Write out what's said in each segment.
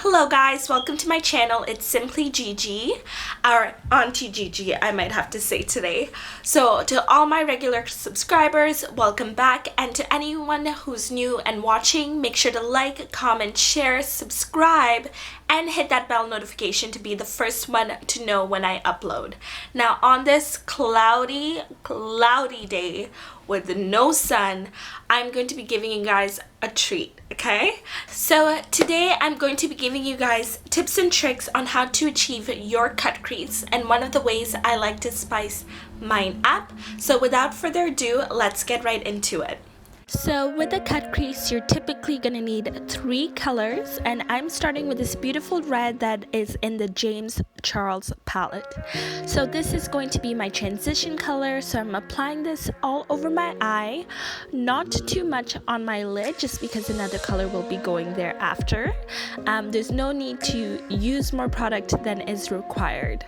Hello guys, welcome to my channel. It's Simply Gigi, our Auntie Gigi, I might have to say today. So to all my regular subscribers, welcome back, and to anyone who's new and watching, make sure to like, comment, share, subscribe, and hit that bell notification to be the first one to know when I upload. Now on this cloudy day with no sun, I'm going to be giving you guys a treat, okay? So today I'm going to be giving you guys tips and tricks on how to achieve your cut crease, and one of the ways I like to spice mine up. So without further ado, let's get right into it. So with the cut crease, you're typically going to need 3 colors, and I'm starting with this beautiful red that is in the James Charles palette. So this is going to be my transition color, so I'm applying this all over my eye, not too much on my lid just because another color will be going there after. There's no need to use more product than is required.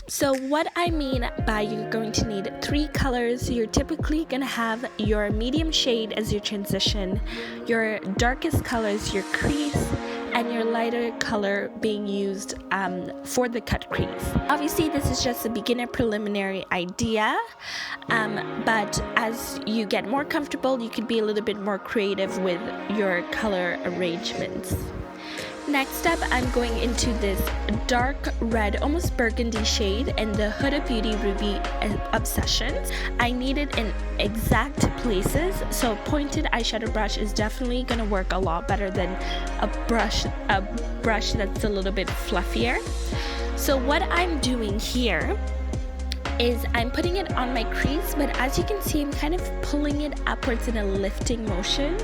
So what I mean by you're going to need 3 colors, you're typically going to have your medium shade as your transition, your darkest color is your crease, and your lighter color being used for the cut crease. Obviously this is just a beginner preliminary idea, but as you get more comfortable, you could be a little bit more creative with your color arrangements. Next up, I'm going into this dark red, almost burgundy shade in the Huda Beauty Ruby Obsessions. I need it in exact places, so a pointed eyeshadow brush is definitely going to work a lot better than a brush that's a little bit fluffier. So what I'm doing here is I'm putting it on my crease, but as you can see, I'm kind of pulling it upwards in a lifting motion.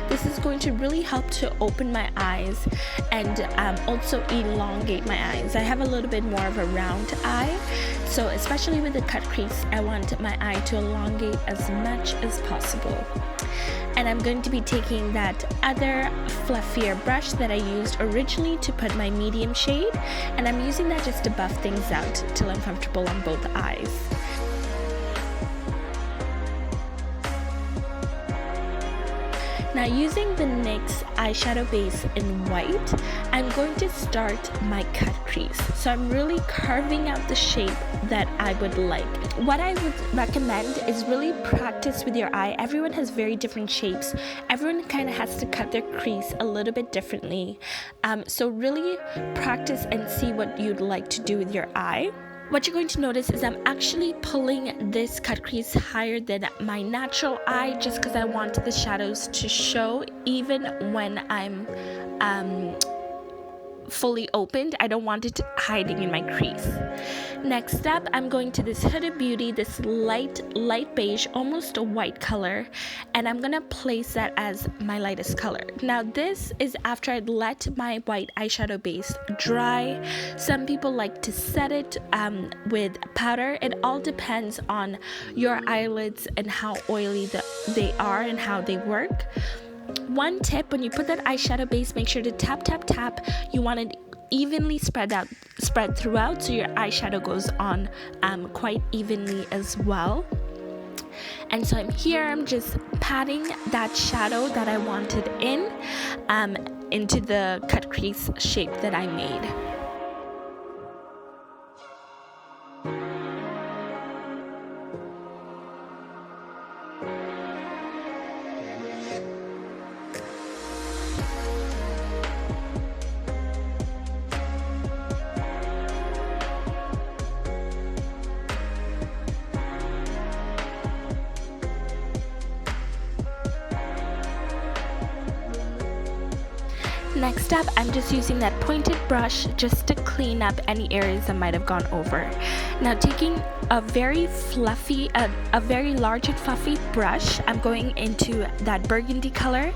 This is going to really help to open my eyes and also elongate my eyes. I have a little bit more of a round eye, so especially with the cut crease, I want my eye to elongate as much as possible. And I'm going to be taking that other fluffier brush that I used originally to put my medium shade, and I'm using that just to buff things out till I'm comfortable on both eyes. Now using the NYX eyeshadow base in white, I'm going to start my cut crease. So I'm really carving out the shape that I would like. What I would recommend is really practice with your eye. Everyone has very different shapes. Everyone kind of has to cut their crease a little bit differently. So really practice and see what you'd like to do with your eye. What you're going to notice is I'm actually pulling this cut crease higher than my natural eye just because I want the shadows to show even when I'm fully opened. I don't want it hiding in my crease. Next up, I'm going to this Huda Beauty, this light beige, almost a white color, and I'm gonna place that as my lightest color. Now this is after I'd let my white eyeshadow base dry. Some people like to set it with powder. It all depends on your eyelids and how oily they are and how they work. One tip, when you put that eyeshadow base, make sure to tap. You want it evenly spread throughout, so your eyeshadow goes on quite evenly as well. And so I'm just patting that shadow that I wanted into the cut crease shape that I made. Next up, I'm just using that pointed brush just to clean up any areas that might have gone over. Now taking a very large and fluffy brush, I'm going into that burgundy color,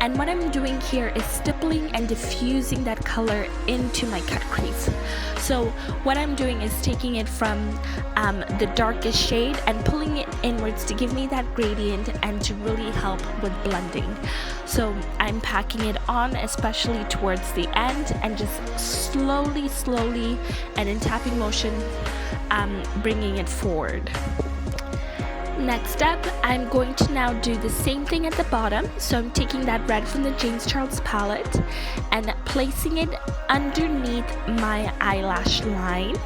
and what I'm doing here is stippling and diffusing that color into my cut crease. So what I'm doing is taking it from the darkest shade and pulling it inwards to give me that gradient and to really help with blending. So I'm packing it on, especially towards the end, and just slowly and in tapping motion bringing it forward. Next up, I'm going to now do the same thing at the bottom. So I'm taking that red from the James Charles palette and placing it underneath my eyelash line.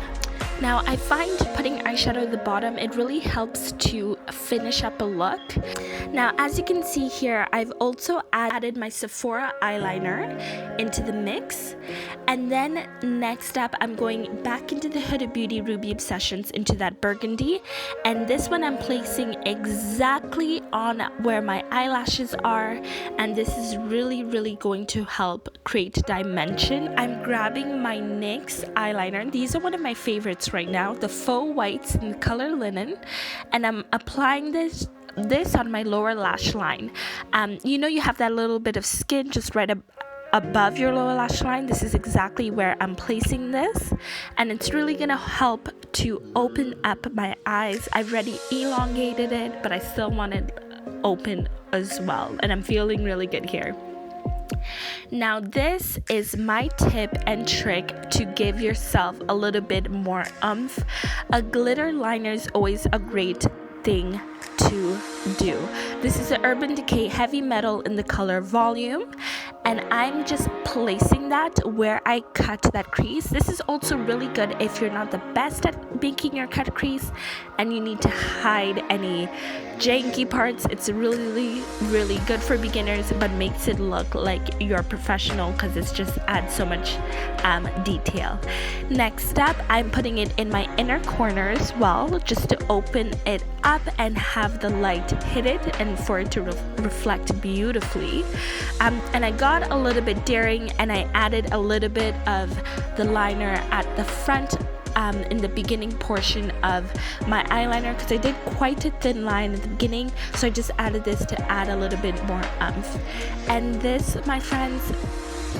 Now I find putting eyeshadow at the bottom, it really helps to finish up a look. Now as you can see here, I've also added my Sephora eyeliner into the mix. And then next up, I'm going back into the Huda Beauty Ruby Obsessions into that burgundy. And this one I'm placing exactly on where my eyelashes are. And this is really going to help create dimension. I'm grabbing my NYX eyeliner. These are one of my favorites right now, the Faux whites in the color linen, and I'm applying this on my lower lash line. You know, you have that little bit of skin just right above your lower lash line. This is exactly where I'm placing this, and it's really gonna help to open up my eyes. I've already elongated it, but I still want it open as well, and I'm feeling really good here. Now this is my tip and trick to give yourself a little bit more oomph. A glitter liner is always a great thing to do. This is an Urban Decay Heavy Metal in the color Volume, and I'm just placing that where I cut that crease. This is also really good if you're not the best at making your cut crease and you need to hide any janky parts. It's really good for beginners, but makes it look like you're professional because it just adds so much detail. Next up, I'm putting it in my inner corner as well, just to open it up and have the light hit it and for it to reflect beautifully. And I got a little bit daring and I added a little bit of the liner at the front in the beginning portion of my eyeliner, because I did quite a thin line at the beginning, so I just added this to add a little bit more oomph. And this, my friends,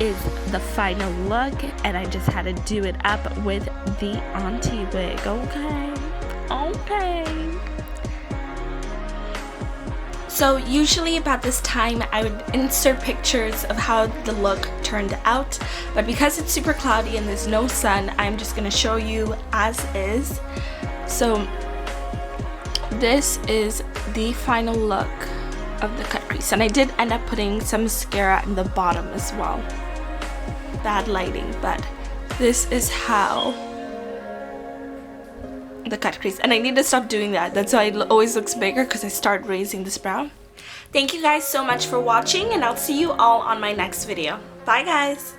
is the final look, and I just had to do it up with the auntie wig. Okay. So usually about this time I would insert pictures of how the look turned out, but because it's super cloudy and there's no sun, I'm just going to show you as is. So this is the final look of the cut crease, and I did end up putting some mascara in the bottom as well. Bad lighting, but this is how the cut crease, and I need to stop doing that. That's why it always looks bigger, because I start raising this brow. Thank you guys so much for watching, and I'll see you all on my next video. Bye guys.